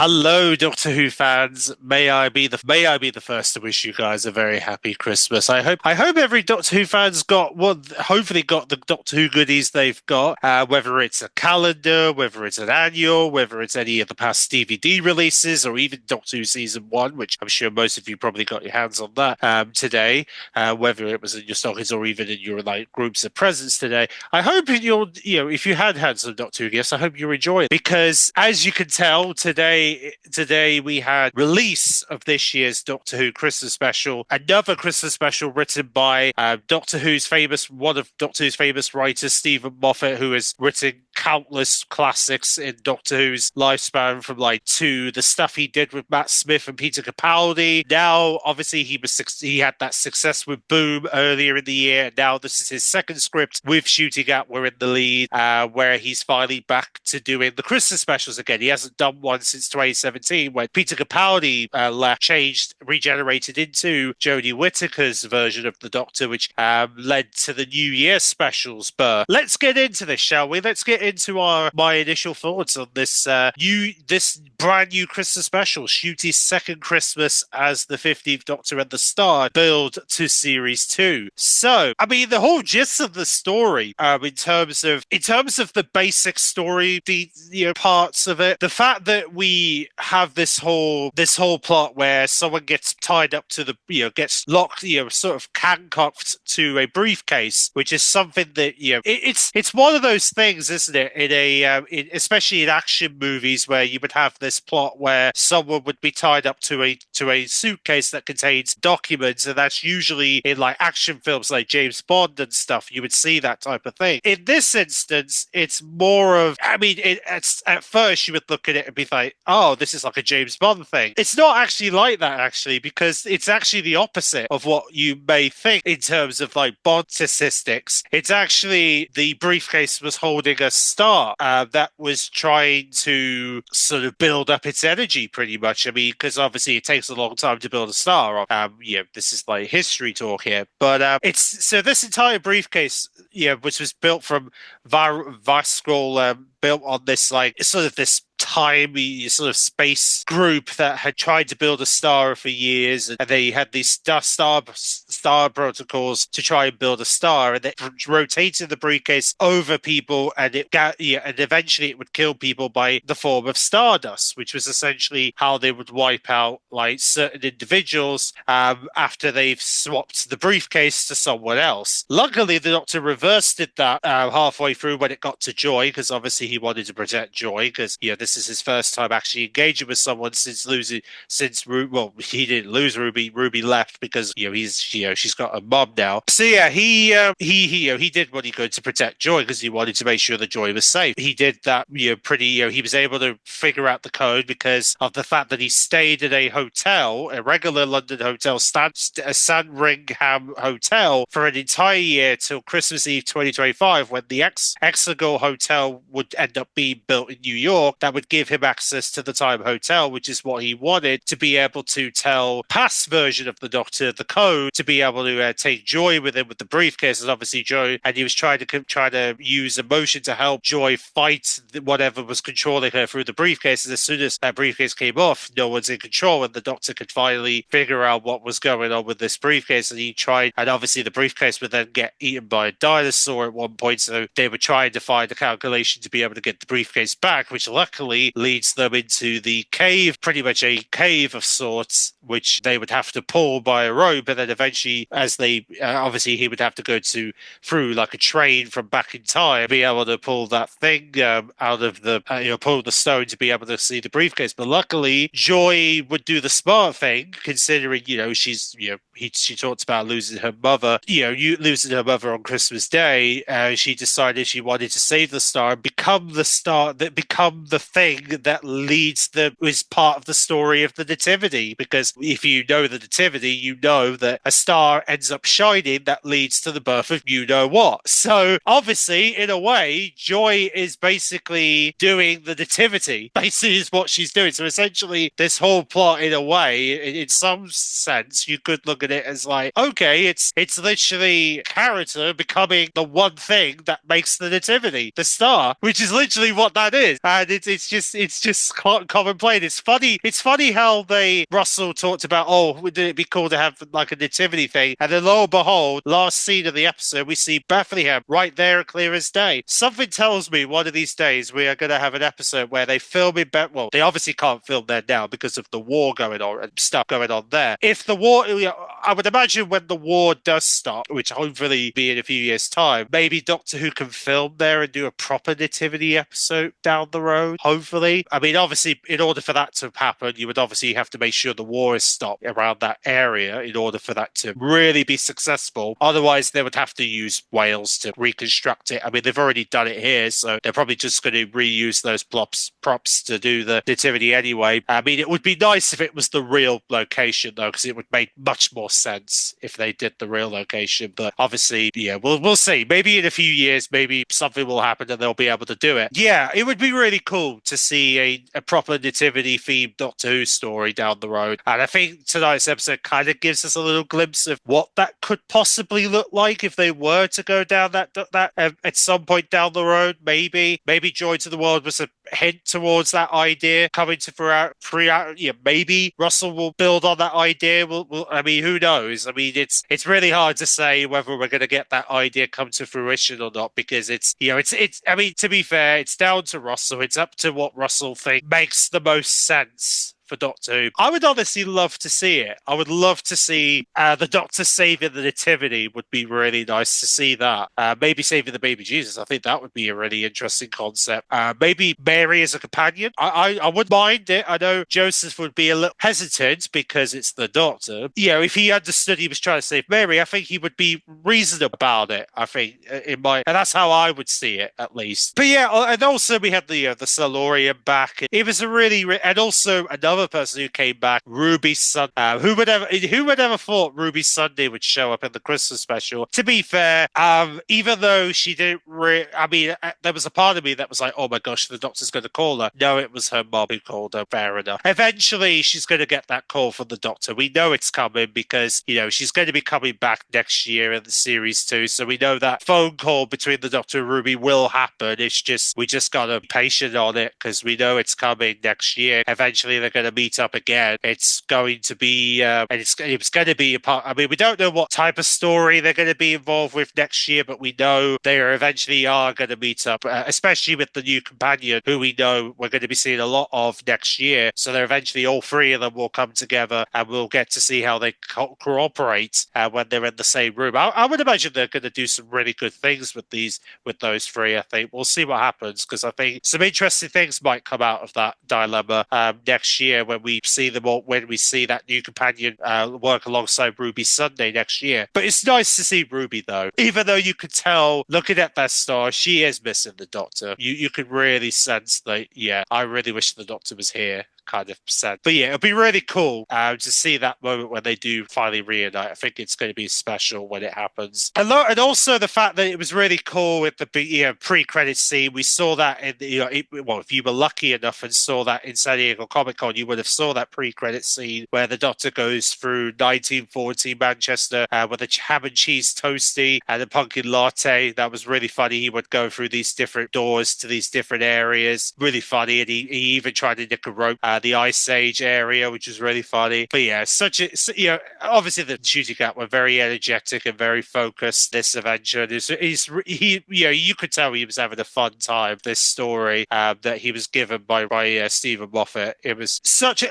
Hello, Doctor Who fans. May I be the first to wish you guys a very happy Christmas. I hope every Doctor Who fan's got hopefully got the Doctor Who goodies they've got. Whether it's a calendar, whether it's an annual, whether it's any of the past DVD releases, or even Doctor Who season one, which I'm sure most of you probably got your hands on that today. Whether it was in your stockings or even in your like groups of presents today. I hope if you had some Doctor Who gifts, I hope you enjoy it because as you can tell today we had release of this year's Doctor Who Christmas special, another Christmas special written by one of Doctor Who's famous writers, Stephen Moffat, who has written countless classics in Doctor Who's lifespan, from like to the stuff he did with Matt Smith and Peter Capaldi. Now, obviously, he had that success with Boom earlier in the year. Now this is his second script with Shooting At We're in the lead, where he's finally back to doing the Christmas specials again. He hasn't done one since 2017 when Peter Capaldi regenerated into Jodie Whittaker's version of the Doctor, which led to the New Year specials. But let's get into this, shall we? Let's get into my initial thoughts on this brand new Christmas special, Shooty's second Christmas as the 15th Doctor and the Star, build to Series 2. So, I mean, the whole gist of the story, in terms of the basic story, the parts of it, the fact that we have this whole plot where someone gets tied up to gets locked, sort of handcuffed to a briefcase, which is something that it's one of those things, isn't it? Especially in action movies, where you would have this plot where someone would be tied up to a suitcase that contains documents, and that's usually in like action films like James Bond and stuff. You would see that type of thing. In this instance, it's more of, I mean, at first you would look at it and be like, oh, this is like a James Bond thing. It's not actually like that, actually, because it's actually the opposite of what you may think in terms of like Bond statistics. It's actually the briefcase was holding a star that was trying to sort of build up its energy, pretty much. I mean, because obviously it takes a long time to build a star. This is like history talk here, but it's so this entire briefcase, which was built from Vascal, built on this like sort of this timey sort of space group that had tried to build a star for years, and they had these star protocols to try and build a star, and it rotated the briefcase over people, and and eventually it would kill people by the form of stardust, which was essentially how they would wipe out like certain individuals after they've swapped the briefcase to someone else. Luckily, the Doctor reversed that halfway through when it got to Joy, because obviously he wanted to protect Joy, because this is his first time actually engaging with someone since he didn't lose Ruby. Ruby left because she's got a mom now. So he did what he could to protect Joy, because he wanted to make sure that Joy was safe. He did that he was able to figure out the code because of the fact that he stayed at a hotel, a regular London hotel, Sandringham Hotel, for an entire year till Christmas Eve 2025, when the Exegol Hotel would end up being built in New York. That would give him access to the Time Hotel, which is what he wanted, to be able to tell past version of the Doctor the code to be able to take Joy with him with the briefcase. And obviously Joy, and he was trying to use emotion to help Joy fight whatever was controlling her through the briefcase. And as soon as that briefcase came off, no one's in control, and the Doctor could finally figure out what was going on with this briefcase. And he tried, and obviously the briefcase would then get eaten by a dinosaur at one point, so they were trying to find a calculation to be able to get the briefcase back, which luckily leads them into the cave, pretty much a cave of sorts, which they would have to pull by a rope. And then eventually, as they obviously he would have to go through like a train from back in time, be able to pull that thing out of the pull the stone to be able to see the briefcase. But luckily, Joy would do the smart thing, considering she talked about losing her mother. Losing her mother on Christmas Day. She decided she wanted to save the star and become the star, that become the thing that is part of the story of the Nativity. Because if you know the Nativity, you know that a star star ends up shining that leads to the birth of you know what. So obviously, in a way, Joy is basically doing the nativity. Basically, is what she's doing. So essentially, this whole plot, in a way, in some sense, you could look at it as like, okay, it's literally character becoming the one thing that makes the nativity, the star, which is literally what that is. And it's just common plain. It's funny how Russell talked about, oh, would it be cool to have like a nativity thing? And then lo and behold, last scene of the episode, we see Bethlehem right there, clear as day. Something tells me one of these days we are going to have an episode where they film in well, they obviously can't film there now because of the war going on and stuff going on there. If the war, I would imagine when the war does stop, which hopefully be in a few years' time, maybe Doctor Who can film there and do a proper nativity episode down the road. Hopefully, I mean, obviously, in order for that to happen, you would obviously have to make sure the war is stopped around that area in order for that to really be successful. Otherwise, they would have to use Wales to reconstruct it. I mean, they've already done it here, so they're probably just going to reuse those props to do the nativity anyway. I mean, it would be nice if it was the real location, though, because it would make much more sense if they did the real location. But obviously, yeah, we'll see. Maybe in a few years, maybe something will happen and they'll be able to do it. Yeah, it would be really cool to see a proper nativity-themed Doctor Who story down the road. And I think tonight's episode kind of gives us a little glimpse of what that could possibly look like if they were to go down that at some point down the road. Maybe Joy to the World was a hint towards that idea coming to throughout. Yeah, maybe Russell will build on that idea. I mean, who knows? I mean, it's really hard to say whether we're going to get that idea come to fruition or not, because it's I mean, to be fair, it's down to Russell. It's up to what Russell thinks makes the most sense for Doctor Who. I would honestly love to see it. I would love to see the Doctor saving the Nativity. Would be really nice to see that. Maybe saving the baby Jesus. I think that would be a really interesting concept. Maybe Mary as a companion. I wouldn't mind it. I know Joseph would be a little hesitant because it's the Doctor. You know, if he understood he was trying to save Mary, I think he would be reasonable about it. I think and that's how I would see it, at least. But yeah, and also we had the Silurian back. It was a really and also another person who came back, Ruby Sunday. Who would ever thought Ruby Sunday would show up in the Christmas special? To be fair, even though she didn't, I mean, there was a part of me that was like, oh my gosh, the Doctor's going to call her. No, it was her mom who called her. Fair enough. Eventually, she's going to get that call from the Doctor. We know it's coming because she's going to be coming back next year in the series too. So we know that phone call between the Doctor and Ruby will happen. It's just we just got to be patient on it because we know it's coming next year. Eventually, they're going to meet up again. It's going to be, and it's going to be a part. I mean, we don't know what type of story they're going to be involved with next year, but we know they eventually are going to meet up, especially with the new companion, who we know we're going to be seeing a lot of next year. So they're eventually all three of them will come together, and we'll get to see how they cooperate when they're in the same room. I would imagine they're going to do some really good things with those three. I think we'll see what happens, because I think some interesting things might come out of that dilemma next year when we see them all, when we see that new companion work alongside Ruby Sunday next year. But it's nice to see Ruby, though, even though you could tell looking at that star, she is missing the Doctor. You could really sense that. Yeah, I really wish the Doctor was here, kind of percent. But yeah, it'll be really cool to see that moment when they do finally reunite. I think it's going to be special when it happens. And also the fact that it was really cool with the pre-credit scene. We saw that in if you were lucky enough and saw that in San Diego Comic-Con, you would have saw that pre-credit scene where the Doctor goes through 1940 Manchester with a ham and cheese toasty and a pumpkin latte. That was really funny. He would go through these different doors to these different areas. Really funny. And he even tried to nick a rope the Ice Age area, which was really funny. But yeah, obviously the shooting cat were very energetic and very focused this adventure. You could tell he was having a fun time, this story that he was given by Stephen Moffat. It was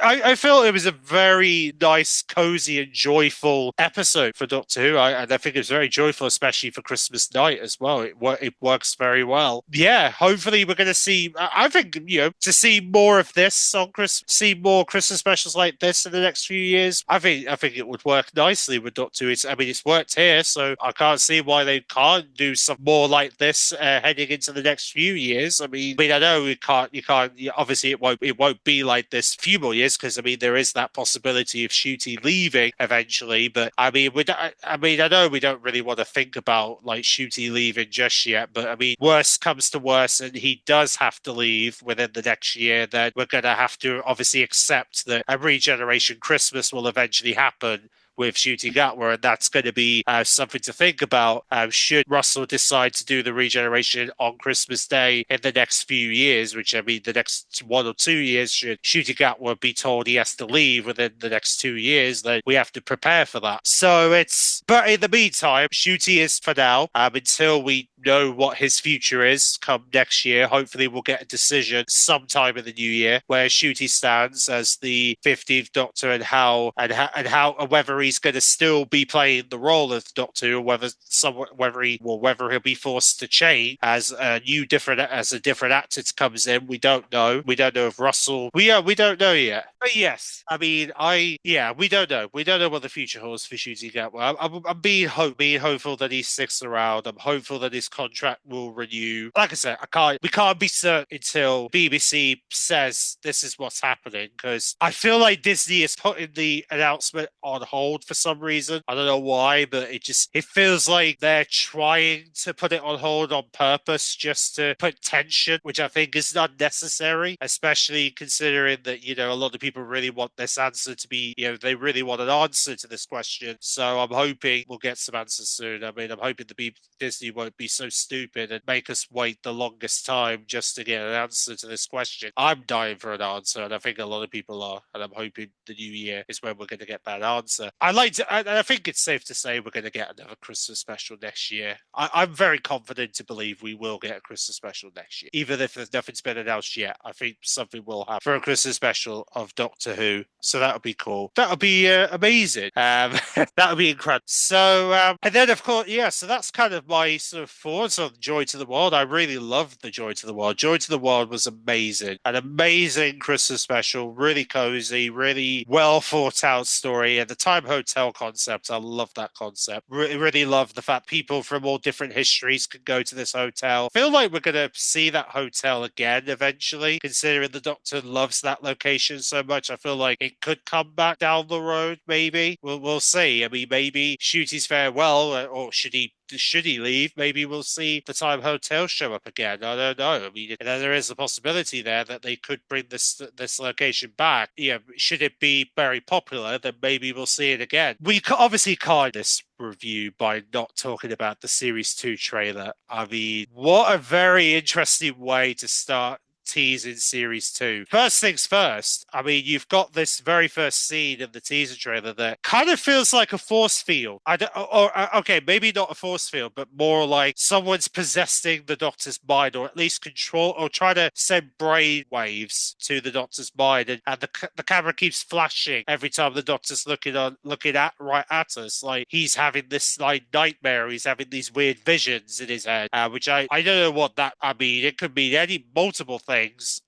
I feel it was a very nice, cozy and joyful episode for Doctor Who. And I think it was very joyful, especially for Christmas night as well. It works very well. Yeah, hopefully we're going to see, I think, to see more of this on Christmas see more Christmas specials like this in the next few years, I think it would work nicely with Doctor Who. I mean, it's worked here, so I can't see why they can't do some more like this heading into the next few years. I know obviously it won't be like this a few more years because I mean there is that possibility of Shooty leaving eventually. But I mean, I know we don't really want to think about like Shooty leaving just yet. But I mean, worst comes to worst, and he does have to leave within the next year. Then we're going to have to obviously accept that a regeneration Christmas will eventually happen with Shooty Gatwa, and that's going to be something to think about. Should Russell decide to do the regeneration on Christmas Day in the next few years, which I mean, the next 1 or 2 years, should Shooty Gatwa be told he has to leave within the next 2 years, then we have to prepare for that. But in the meantime, Shooty is for now, until we know what his future is come next year. Hopefully we'll get a decision sometime in the new year where Shooty stands as the 15th Doctor and whether he's going to still be playing the role of Doctor Who or whether he'll be forced to change as a different actor comes in. We don't know. We don't know if Russell we don't know yet. But yes, I mean we don't know. We don't know what the future holds for Shooty Gatwa. I'm being hopeful that he sticks around. I'm hopeful that his contract will renew. Like I said, we can't be certain until BBC says this is what's happening because I feel like Disney is putting the announcement on hold for some reason. I don't know why, but it feels like they're trying to put it on hold on purpose just to put tension, which I think is unnecessary, especially considering that, a lot of people really want this answer to be, they really want an answer to this question. So I'm hoping we'll get some answers soon. I mean, I'm hoping Disney won't be so stupid and make us wait the longest time just to get an answer to this question. I'm dying for an answer, and I think a lot of people are, and I'm hoping the new year is when we're going to get that answer. I think it's safe to say we're going to get another Christmas special next year. I'm very confident to believe we will get a Christmas special next year, even if nothing's been announced yet. I think something will happen for a Christmas special of Doctor Who, so that would be cool. That would be amazing. That would be incredible. So, and then of course, so that's kind of my sort of thoughts on Joy to the World. I really loved the Joy to the World. Joy to the World was amazing. An amazing Christmas special, really cozy, really well thought out story. And the Time Hotel concept, I love that concept. Really love the fact people from all different histories could go to this hotel. Feel like we're going to see that hotel again eventually, considering the Doctor loves that location so much. I feel like it could come back down the road, maybe. We'll see. I mean, maybe Shooty's farewell, or should he leave, maybe we'll see the Time Hotel show up again. I don't know. I mean, there is a possibility there that they could bring this location back. Should it be very popular, then maybe we'll see it again. We obviously can't this review by not talking about the Series 2 trailer. I mean, what a very interesting way to start teasing Series 2. First things first, I mean, you've got this very first scene in the teaser trailer that kind of feels like a force field. Okay, maybe not a force field, but more like someone's possessing the Doctor's mind, or at least control, or try to send brain waves to the Doctor's mind, and the camera keeps flashing every time the Doctor's looking right at us, like he's having this like nightmare. He's having these weird visions in his head, which I don't know what that. I mean, it could mean any multiple things.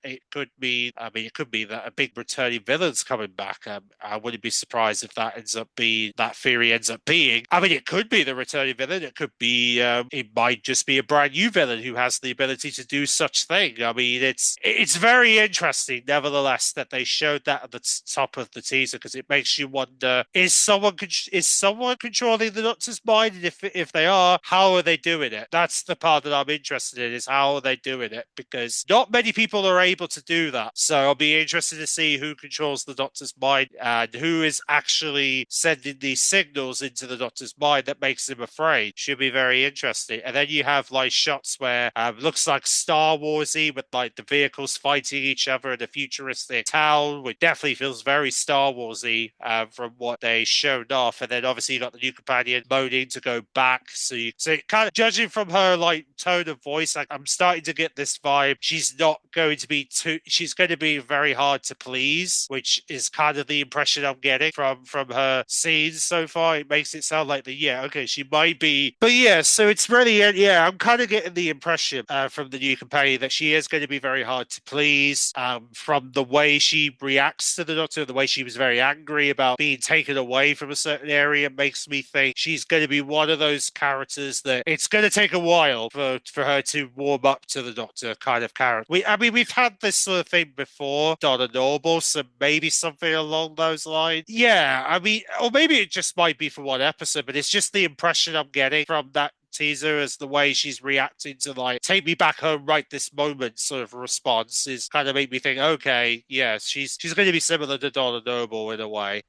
It could be that a big returning villain's coming back. I wouldn't be surprised if that theory ends up being. I mean, it could be the returning villain. It could be. It might just be a brand new villain who has the ability to do such thing. I mean, it's very interesting, nevertheless, that they showed that at the top of the teaser, because it makes you wonder: is someone controlling the Doctor's mind? And if they are, how are they doing it? That's the part that I'm interested in: is how are they doing it? Because not many people are able to do that. So I'll be interested to see who controls the Doctor's mind and who is actually sending these signals into the Doctor's mind that makes him afraid. Should be very interesting. And then you have like shots where looks like Star Warsy, with like the vehicles fighting each other in a futuristic town, which definitely feels very Star Warsy from what they showed off. And then obviously you got the new companion moaning to go back. So kind of judging from her like tone of voice, like I'm starting to get this vibe she's not going to be too. She's going to be very hard to please, which is kind of the impression I'm getting from her scenes so far. It makes it sound like okay, she might be, but yeah. So it's really I'm kind of getting the impression from the new companion that she is going to be very hard to please. From the way she reacts to the Doctor, the way she was very angry about being taken away from a certain area, makes me think she's going to be one of those characters that it's going to take a while for her to warm up to the Doctor kind of character. We've had this sort of thing before, Donna Noble, so maybe something along those lines. Yeah, I mean, or maybe it just might be for one episode, but it's just the impression I'm getting from that teaser as the way she's reacting to like take me back home right this moment sort of response is kind of make me think, okay, yeah, she's going to be similar to Donna Noble in a way,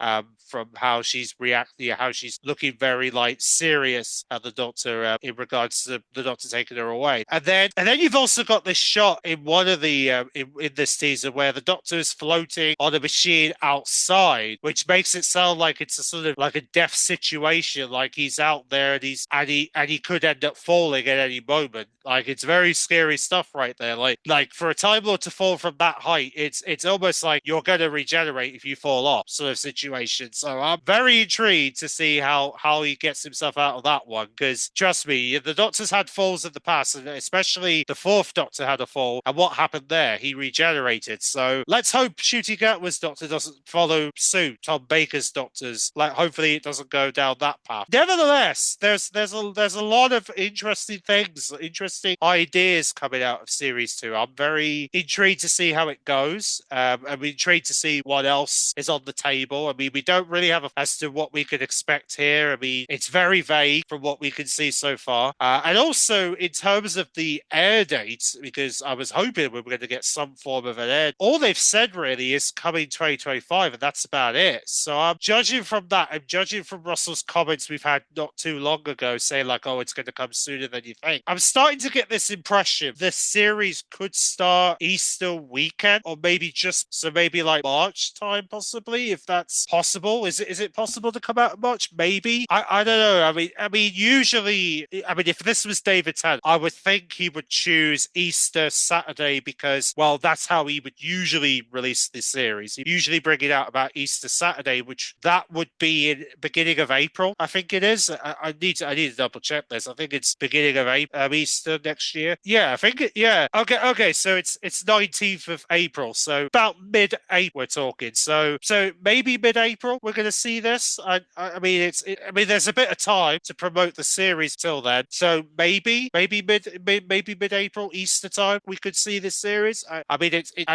from how she's reacting, how she's looking very like serious at the Doctor in regards to the Doctor taking her away. And then you've also got this shot in one of the in this teaser where the Doctor is floating on a machine outside, which makes it sound like it's a sort of like a death situation, like he's out there and he could end up falling at any moment. Like it's very scary stuff right there. Like for a Time Lord to fall from that height, it's almost like you're going to regenerate if you fall off sort of situation. So I'm very intrigued to see how he gets himself out of that one, because trust me, the Doctor's had falls in the past, and especially the fourth Doctor had a fall, and what happened there? He regenerated. So let's hope Shooty Gatwa's Doctor doesn't follow suit. Tom Baker's Doctors, like hopefully it doesn't go down that path. Nevertheless, there's a lot of interesting things, interesting ideas coming out of series 2. I'm very intrigued to see how it goes. I'm intrigued to see what else is on the table. I mean, we don't really have as to what we could expect here. I mean, it's very vague from what we can see so far. And also in terms of the air date, because I was hoping we were going to get some form of an air. All they've said really is coming 2025, and that's about it. So I'm judging from that. I'm judging from Russell's comments we've had not too long ago, saying like, oh, it's going to come sooner than you think. I'm starting to get this impression this series could start Easter weekend, or maybe like March time, possibly, if that's possible. Is it possible to come out in March? Maybe. I don't know. I mean, usually, if this was David Tennant, I would think he would choose Easter Saturday because, well, that's how he would usually release this series. He'd usually bring it out about Easter Saturday, which that would be in beginning of April. I think it is. I need to double check this. I think it's beginning of Easter next year. Yeah, I think it. Yeah. Okay. So it's 19th of April. So about mid-April we're talking. So maybe mid-April we're going to see this. I mean there's a bit of time to promote the series till then. So maybe mid-April Easter time we could see this series. I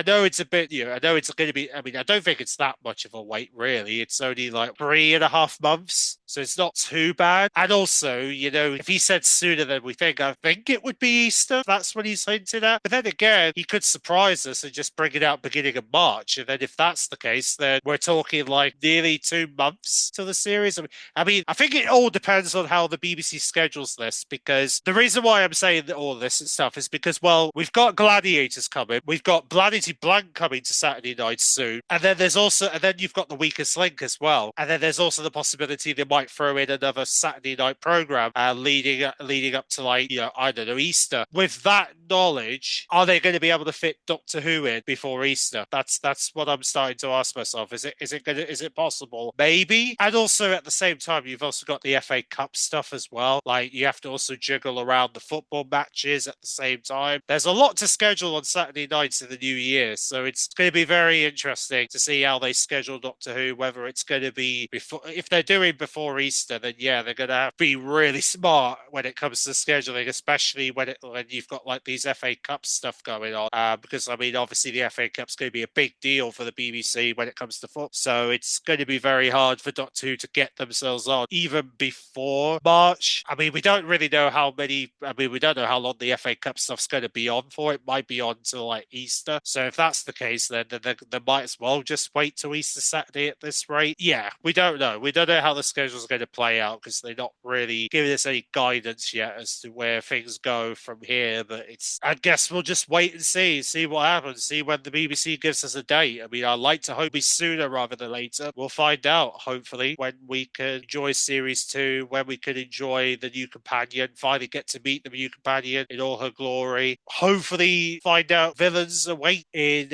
know it's a bit. I know it's going to be. I mean, I don't think it's that much of a wait really. It's only like 3.5 months, so it's not too bad. And also, if he said sooner than we think, I think it would be Easter. That's what he's hinted at. But then again, he could surprise us and just bring it out beginning of March. And then if that's the case, then we're talking like nearly 2 months to the series. I think it all depends on how the BBC schedules this, because the reason why I'm saying that all this stuff is because, well, we've got Gladiators coming. We've got Bladity Blank coming to Saturday night soon. And then you've got The Weakest Link as well. And then there's also the possibility they might throw in another Saturday night program leading up to I don't know, Easter. With that knowledge, are they going to be able to fit Doctor Who in before Easter? That's what I'm starting to ask myself. Is it possible? Maybe. And also at the same time, you've also got the FA Cup stuff as well. Like you have to also juggle around the football matches at the same time. There's a lot to schedule on Saturday nights in the new year, so it's going to be very interesting to see how they schedule Doctor Who. Whether it's going to be before, if they're doing before Easter, then yeah, they're going to have to be really smart when it comes to scheduling, especially when you've got like these FA Cup stuff going on. Because obviously the FA Cup's going to be a big deal for the BBC when it comes to football, so it's going to be very hard for Doctor Who to get themselves on even before March. We don't really know how many. We don't know how long the FA Cup stuff's going to be on for. It might be on till like Easter. So if that's the case, then they might as well just wait till Easter Saturday at this rate. Yeah, we don't know. We don't know how the schedule's was going to play out because they're not really giving us any guidance yet as to where things go from here. But I guess we'll just wait and see what happens, see when the BBC gives us a date. I mean, I'd like to hope it'll be sooner rather than later. We'll find out, hopefully, when we can enjoy Series 2, when we can enjoy the new companion, finally get to meet the new companion in all her glory. Hopefully, find out villains await in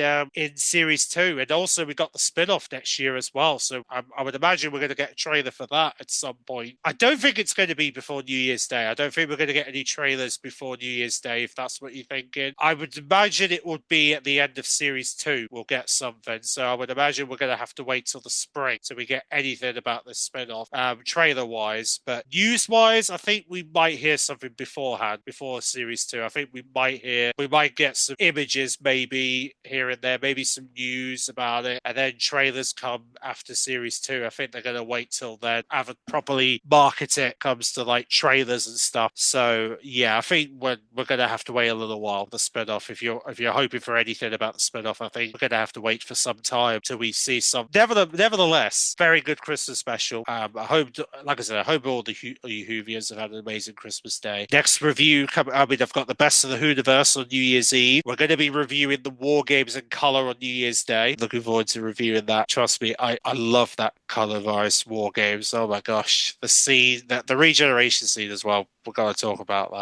Series 2. And also, we got the spin off next year as well. So I would imagine we're going to get a trailer for that at some point. I don't think it's going to be before New Year's Day. I don't think we're going to get any trailers before New Year's Day, if that's what you're thinking. I would imagine it would be at the end of Series 2 we'll get something. So I would imagine we're going to have to wait till the spring till we get anything about this spin-off, trailer-wise. But news-wise, I think we might hear something beforehand, before Series 2. I think we might get some images maybe here and there, maybe some news about it, and then trailers come after Series 2. I think they're going to wait till then, have it properly market it, comes to like trailers and stuff. So yeah, I think we're going to have to wait a little while for the spin-off. If you're hoping for anything about the spin-off, I think we're going to have to wait for some time till we see some. Nevertheless, very good Christmas special. I hope, like I said, I hope all you Whovians have had an amazing Christmas day. Next review, I mean, I've got the best of the Whoniverse on New Year's Eve. We're going to be reviewing the War Games in color on New Year's Day. Looking forward to reviewing that. Trust me, I love that colorized War Games. Oh my gosh, the scene, the regeneration scene as well. We're going to talk about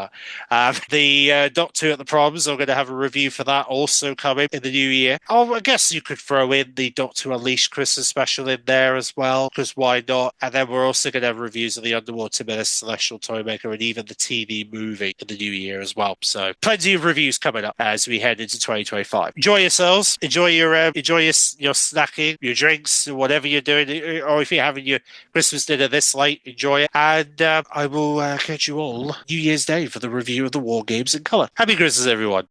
that. The Doctor Who at the Proms, I'm going to have a review for that also coming in the new year. Oh, I guess you could throw in the Doctor Who Unleashed Christmas special in there as well, because why not? And then we're also going to have reviews of the Underwater Menace, Celestial Toymaker, and even the TV movie in the new year as well. So plenty of reviews coming up as we head into 2025. Enjoy yourselves. Enjoy your snacking, your drinks, whatever you're doing, or if you're having your Christmas dinner this late, enjoy it. And I will catch you all New Year's Day for the review of the War Games in colour. Happy Christmas, everyone.